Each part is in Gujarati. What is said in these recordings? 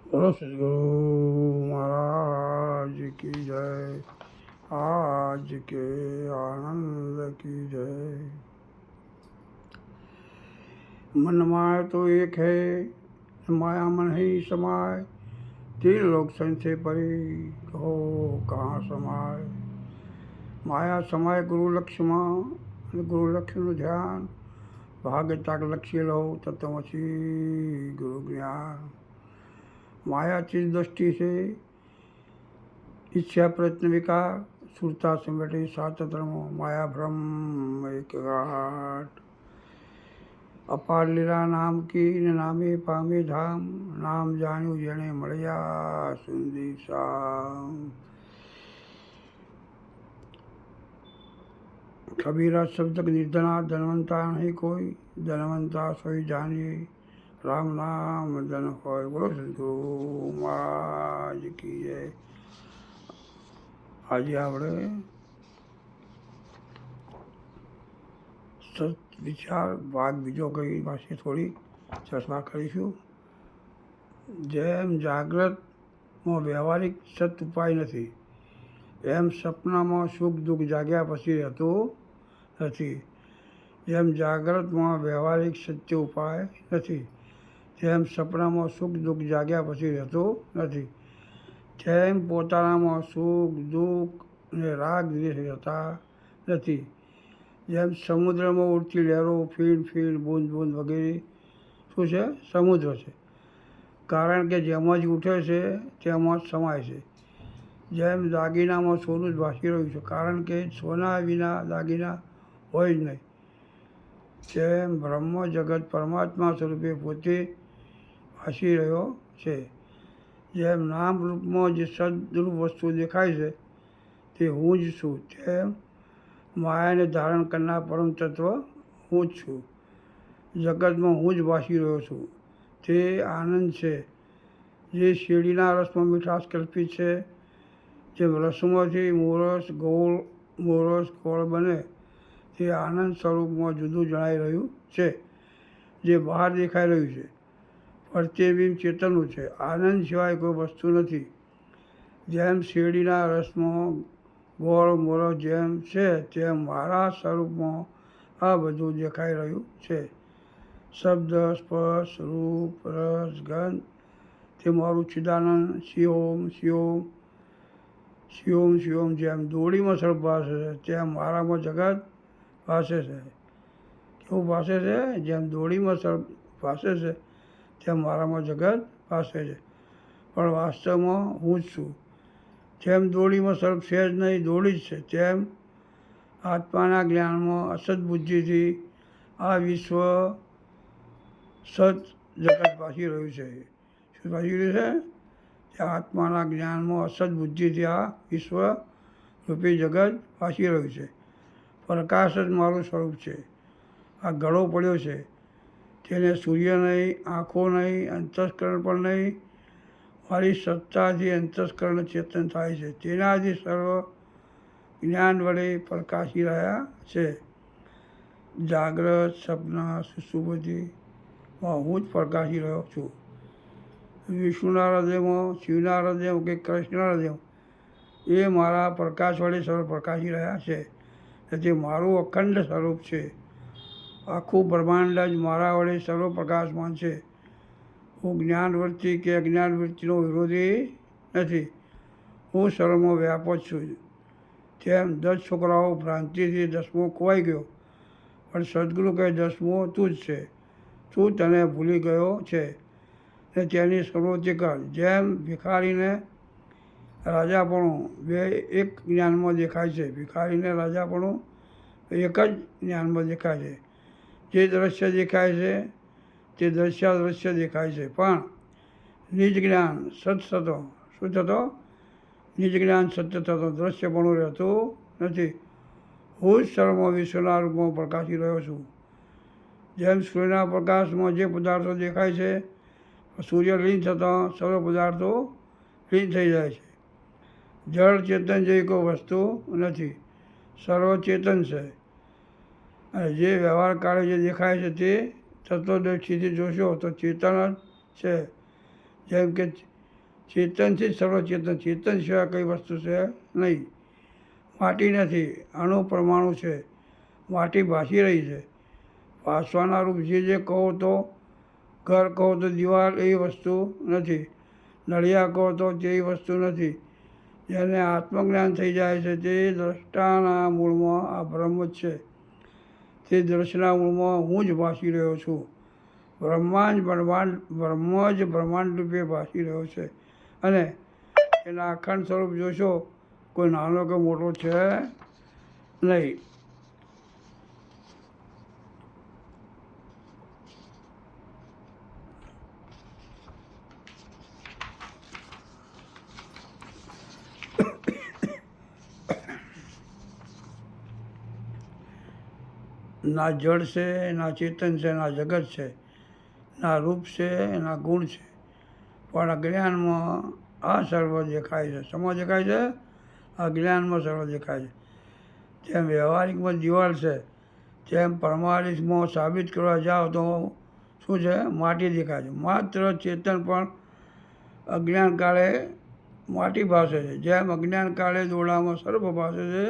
बोलो सदगुरु महाराज की जय। आज के आनंद की जय। मन माया तो एक है, माया मन ही समाय। तीन लोग संशय परे, कहो कहाँ समाय। माया समाय गुरु लक्ष्य में, गुरु लक्ष्य ध्यान। भाग्य तक लक्ष्य लो तत्वमसी गुरु ज्ञान। माया चीज दृष्टि से इच्छा प्रयत्न विकार, सुरता समेटे सात धर्म। माया भ्रम एक घाट। अपार लीला नाम की न नामे पामे धाम। नाम जान्यु जने मळ्या सुंदी शाम। कबीरा शब्द निर्धना, धनवंता नहीं कोई। धनवंता सोई जानिए, राम नाम धन होय। बोलो सदगुरु महाराज की जय। આજે આપણે સત વિચાર ભાગ બીજો કઈ પાસે થોડી ચર્ચા કરીશું. જેમ જાગ્રતમાં વ્યવહારિક સત ઉપાય નથી, એમ સપનામાં સુખ દુઃખ જાગ્યા પછી રહેતું નથી. જેમ જાગ્રતમાં વ્યવહારિક સત્ય ઉપાય નથી, તેમ સપનામાં સુખ દુઃખ જાગ્યા પછી રહેતું નથી. જેમ પોતાનામાં સુખ દુઃખ અને રાગ દ્વેષ રહેતા નથી. જેમ સમુદ્રમાં ઉડતી લહેરો, ફીણ ફીણ બૂંદ બૂંદ વગેરે શું છે? સમુદ્ર છે. કારણ કે જેમાં જ ઉઠે છે તેમાં જ સમાય છે. જેમ દાગીનામાં સોનું જ ભાસી રહ્યું છે, કારણ કે સોના વિના દાગીના હોય જ નહીં. જેમ બ્રહ્મ જગત પરમાત્મા સ્વરૂપે પોતે ભાસી રહ્યો છે. જેમ નામ રૂપમાં જે સદરૂપ વસ્તુ દેખાય છે તે હું જ છું, તેમ માયાને ધારણ કરનાર પરમ તત્વ હું જ છું. જગતમાં હું જ ભાસી રહ્યો છું. તે આનંદ છે જે શેરડીના રસમાં મીઠાશ કલ્પિત છે. જેમ રસમાંથી મોરસ ગોળ બને, તે આનંદ સ્વરૂપમાં જુદું જણાઈ રહ્યું છે, જે બહાર દેખાઈ રહ્યું છે. પ્રતિબિંબ ચેતનનું છે. આનંદ સિવાય કોઈ વસ્તુ નથી. જેમ શેરડીના રસમાં ગોળ મોરસ જેમ છે, તેમ મારા સ્વરૂપમાં આ બધું દેખાઈ રહ્યું છે. શબ્દ સ્પર્શ રૂપ રસ ગંધ તે મારું ચિદાનંદ શિવોમ શિવોમ શિવોમ શિવોમ. જેમ દોડીમાં સર્પ ભાસે છે, તેમ મારામાં જગત ભાસે છે. કેવું ભાસે છે? જેમ દોડીમાં સર્પ ભાસે છે તેમ મારામાં જગત ભાસે છે, પણ વાસ્તવમાં હું જ છું. જેમ દોડીમાં સર્પ છે જ નહીં, દોડી જ છે, તેમ આત્માના જ્ઞાનમાં અસત બુદ્ધિથી આ વિશ્વ સત જગત ભાસી રહ્યું છે. શું ભાસી રહ્યું છે? આત્માના જ્ઞાનમાં અસત બુદ્ધિથી આ વિશ્વ રૂપી જગત ભાસી રહ્યું છે. પ્રકાશ જ મારું સ્વરૂપ છે. આ ગળો પડ્યો છે, તેને સૂર્ય નહીં, આંખો નહીં, અંતસ્કરણ પણ નહીં. મારી સત્તાથી અંતસ્કરણ ચેતન થાય છે. તેનાથી સર્વ જ્ઞાન વડે પ્રકાશી રહ્યા છે. જાગ્રત સપના સુષુપ્તિમાં હું જ પ્રકાશી રહ્યો છું. વિષ્ણુના હૃદયમાં, શિવના હૃદયમાં કે કૃષ્ણના હૃદયમાં એ મારા પ્રકાશ વડે સર્વ પ્રકાશી રહ્યા છે. તેથી મારું અખંડ સ્વરૂપ છે. આખું બ્રહ્માંડ જ મારા વડે સર્વ પ્રકાશમાન છે. હું જ્ઞાનવૃત્તિ કે અજ્ઞાનવૃત્તિનો વિરોધી નથી. હું સર્વમાં વ્યાપક છું. તેમ 10 છોકરાઓ ભ્રાંતિથી 10મો ખોવાઈ ગયો, પણ સદગુરુ કહે 10મો તું જ છે. તું તને ભૂલી ગયો છે ને તેની સર્વોચ્ચ કર. જેમ ભિખારીને રાજાપણું બે એક જ્ઞાનમાં દેખાય છે. ભિખારીને રાજાપણું એક જ જ્ઞાનમાં દેખાય છે. જે દ્રશ્ય દેખાય છે તે દ્રશ્ય દેખાય છે, પણ નિજ જ્ઞાન સત થતો. શું થતો? નિજ જ્ઞાન સત્ય થતો, દ્રશ્યપણું રહેતું નથી. હું જ સર્વમાં વિશ્વના રૂપમાં પ્રકાશી રહ્યો છું. જેમ સૂર્યના પ્રકાશમાં જે પદાર્થો દેખાય છે, સૂર્ય લીન થતાં સર્વ પદાર્થો લીન થઈ જાય છે. જળ ચેતન જેવી કોઈ વસ્તુ નથી, સર્વ ચેતન છે. અને જે વ્યવહાર કાળે જે દેખાય છે તે તત્વદર્શીથી જોશો તો ચેતન જ છે. જેમ કે ચેતનથી જ સર્વચેતન, ચેતન સિવાય કઈ વસ્તુ છે નહીં. માટી નથી, અણુ પરમાણુ છે. માટી ભાસી રહી છે. ભાસવાના રૂપ જે કહો તો, ઘર કહો તો દિવાલ એવી વસ્તુ નથી. નળિયા કહો તો તેવી વસ્તુ નથી. જેને આત્મજ્ઞાન થઈ જાય છે તે દ્રષ્ટાના મૂળમાં આ બ્રહ્મ જ છે. તે દ્રષ્ટના મૂળમાં હું જ ભાસી રહ્યો છું. બ્રહ્મ જ બ્રહ્માંડ રૂપે ભાસી રહ્યો છે. અને એના અખંડ સ્વરૂપ જોશો, કોઈ નાનો કે મોટો છે નહીં. ના જળ છે, ના ચેતન છે, ના જગત છે, ના રૂપ છે, ના ગુણ છે. પણ અજ્ઞાનમાં આ સર્વ દેખાય છે. સમો દેખાય છે? અજ્ઞાનમાં સર્વ દેખાય છે. જેમ વ્યવહારિકમાં દિવાલ છે, તેમ પરમાર્થમાં સાબિત કરવા જાઓ તો શું છે? માટી દેખાય છે. માત્ર ચેતન પણ અજ્ઞાન કાળે માટી ભાસે છે. જેમ અજ્ઞાન કાળે દોડામાં સર્પ ભાસે છે,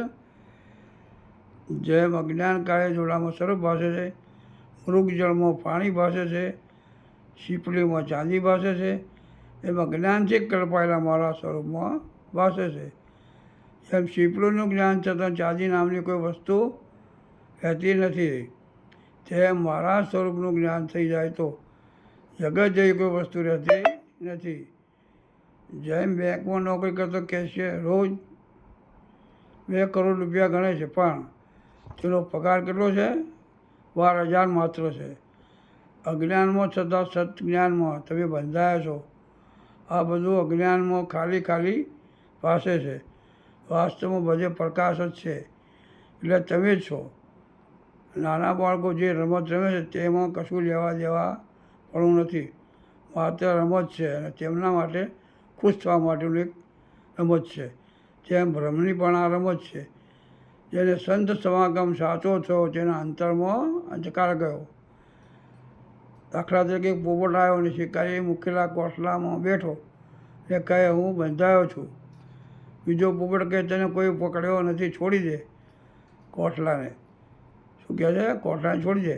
જેમ અજ્ઞાન કાળે દોડામાં સર્પ ભાસે છે, મૃગજળમાં પાણી ભાસે છે, શીપલીમાં ચાંદી ભાસે છે, એમાં જ્ઞાનથી કલ્પાયેલા મારા સ્વરૂપમાં ભાસે છે. જેમ શીપલીનું જ્ઞાન છતાં ચાંદી નામની કોઈ વસ્તુ રહેતી નથી, તેમ મારા સ્વરૂપનું જ્ઞાન થઈ જાય તો જગત જેવી કોઈ વસ્તુ રહેતી નથી. જેમ બેંકમાં નોકરી કરતો કેશિયર રોજ 2 કરોડ રૂપિયા ગણે છે, પણ તેનો પગાર કેટલો છે? 12,000 માત્ર છે. અજ્ઞાનમાં છતાં સત્જ્ઞાનમાં તમે બંધાયા છો. આ બધું અજ્ઞાનમાં ખાલી પાસે છે. વાસ્તવમાં બધે પ્રકાશ જ છે, એટલે તમે જ છો. નાના બાળકો જે રમત રમે છે તેમાં કશું લેવા દેવા પણ નથી. માત્ર રમત છે અને તેમના માટે ખુશ થવા માટેનું એક રમત છે. જેમ બ્રહ્મની પણ આ રમત છે. જેને સંત સમાગમ સાચો થયો તેના અંતરમાં અંધકાર ગયો. દાખલા તરીકે પોપટ આવ્યો અને શિકારી મૂકેલા કોટલામાં બેઠો એ કહે હું બંધાયો છું. બીજો પોપટ કહે તને કોઈ પકડ્યો નથી, છોડી દે કોટલાને. શું કહે છે? કોટલાને છોડી દે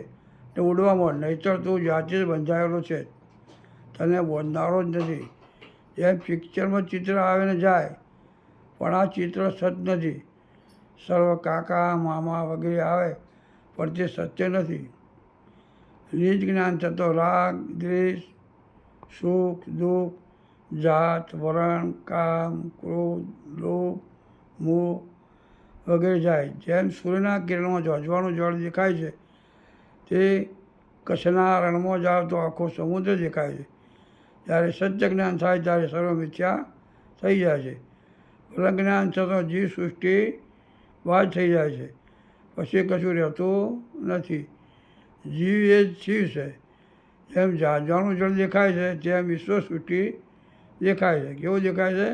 તે ઉડવા માંડ, નહીંતર તું જાતે જ બંધાયેલો છે, તને બોધનારો જ નથી. જેમ પિક્ચરમાં ચિત્ર આવે ને જાય, પણ આ ચિત્ર સત નથી. સર્વ કાકા મામા વગેરે આવે પણ તે સત્ય નથી. નિજ જ્ઞાન થતો રાગ દ્વેષ સુખ દુઃખ જાત વરણ કામ ક્રોધ લોભ મોહ વગેરે જાય. જેમ સૂર્યના કિરણમાં ઝાંઝવાનું જળ દેખાય છે, તે કચ્છના રણમાં જાઓ તો આખો સમુદ્ર દેખાય છે. જ્યારે સત્ય જ્ઞાન થાય ત્યારે સર્વ મિથ્યા થઈ જાય છે. બ્રહ્મ જ્ઞાન થતો જીવ સૃષ્ટિ બાદ થઈ જાય છે, પછી કશું રહેતું નથી. જીવ એ જ શિવ છે. જેમ ઝાંઝવાનું જળ દેખાય છે તેમ વિશ્વ સૃષ્ટિ દેખાય છે. કેવું દેખાય છે?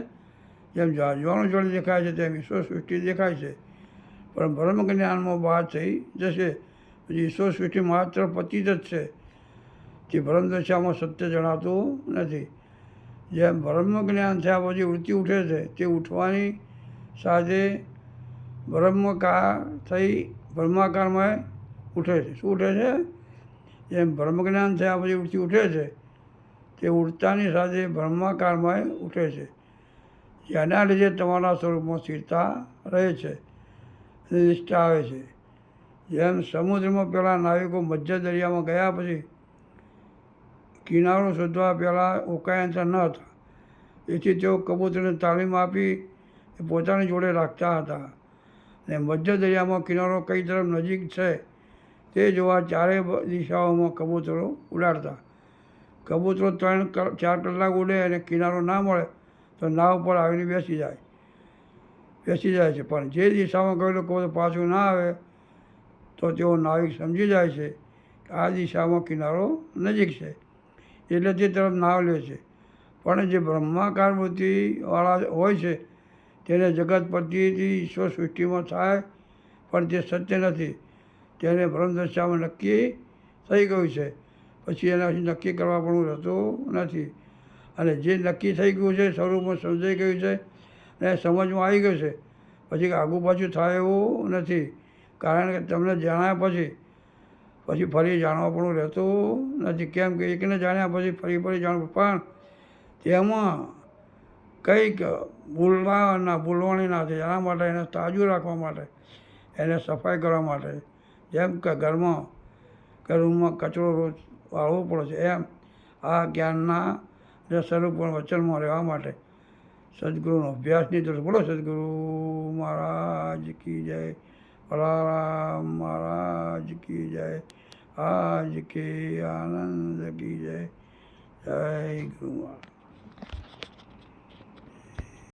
જેમ ઝાંઝવાનું જળ દેખાય છે તેમ વિશ્વ સૃષ્ટિ દેખાય છે. પણ બ્રહ્મ જ્ઞાનમાં બાદ થઈ જશે પછી વિશ્વ સૃષ્ટિ માત્ર પતિત જ છે. તે બ્રહ્મ દશામાં સત્ય જણાતું નથી. જેમ બ્રહ્મ જ્ઞાન થયા પછી વૃત્તિ ઉઠે છે, તે ઉઠવાની સાથે બ્રહ્માકારમાં ઉઠે છે. શું ઉઠે છે? જેમ બ્રહ્મ જ્ઞાન થયા પછી વૃત્તિ ઉઠે છે, તે ઉઠતાની સાથે બ્રહ્માકારમાં ઉઠે છે. જેના લીધે તમારા સ્વરૂપમાં સ્થિરતા રહે છે, નિષ્ઠા આવે છે. જેમ સમુદ્રમાં પેલા નાવિકો મધ્ય દરિયામાં ગયા પછી કિનારો શોધવા પહેલાં ઉકાયંત્ર ન હતા, એથી તેઓ કબૂતરને તાલીમ આપી પોતાની જોડે રાખતા હતા. અને મધ્ય દરિયામાં કિનારો કઈ તરફ નજીક છે તે જોવા ચારેય દિશાઓમાં કબૂતરો ઉડાડતા. કબૂતરો 3-4 કલાક ઉડે અને કિનારો ના મળે તો નાવ પર આવીને બેસી જાય છે. પણ જે દિશામાં ગયેલો કબૂતર પાછું ના આવે તો તેઓ નાવિક સમજી જાય છે કે આ દિશામાં કિનારો નજીક છે, એટલે તે તરફ નાવ લે છે. પણ જે બ્રહ્માકાર વૃત્તિવાળા હોય છે તેને જગત પ્રતિથી ઈશ્વર સૃષ્ટિમાં થાય પણ તે સત્ય નથી. તેને બ્રહ્મદશામાં નક્કી થઈ ગયું છે, પછી એનાથી નક્કી કરવા પણ રહેતું નથી. અને જે નક્કી થઈ ગયું છે સ્વરૂપમાં સમજાઈ ગયું છે ને સમજમાં આવી ગયું છે પછી આગુ પાછું થાય એવું નથી. કારણ કે તમને જણાયા પછી ફરી જાણવા પણ રહેતું નથી. કેમ કે એકને જાણ્યા પછી ફરી જાણવું, પણ તેમાં કંઈક ભૂલવાની ના થાય. એના માટે એને તાજું રાખવા માટે, એને સફાઈ કરવા માટે, જેમ કે ઘરમાં કે રૂમમાં કચરો રોજ વાળવો પડે છે, એમ આ જ્ઞાનના સ્વરૂપ વચનમાં રહેવા માટે સદગુરુનો અભ્યાસની જરૂર. બોલો સદગુરુ મહારાજ કી જય, બલારામ મહારાજ કી જય, આજ કે આનંદ કી જય, જય ગુરુ મહારાજ.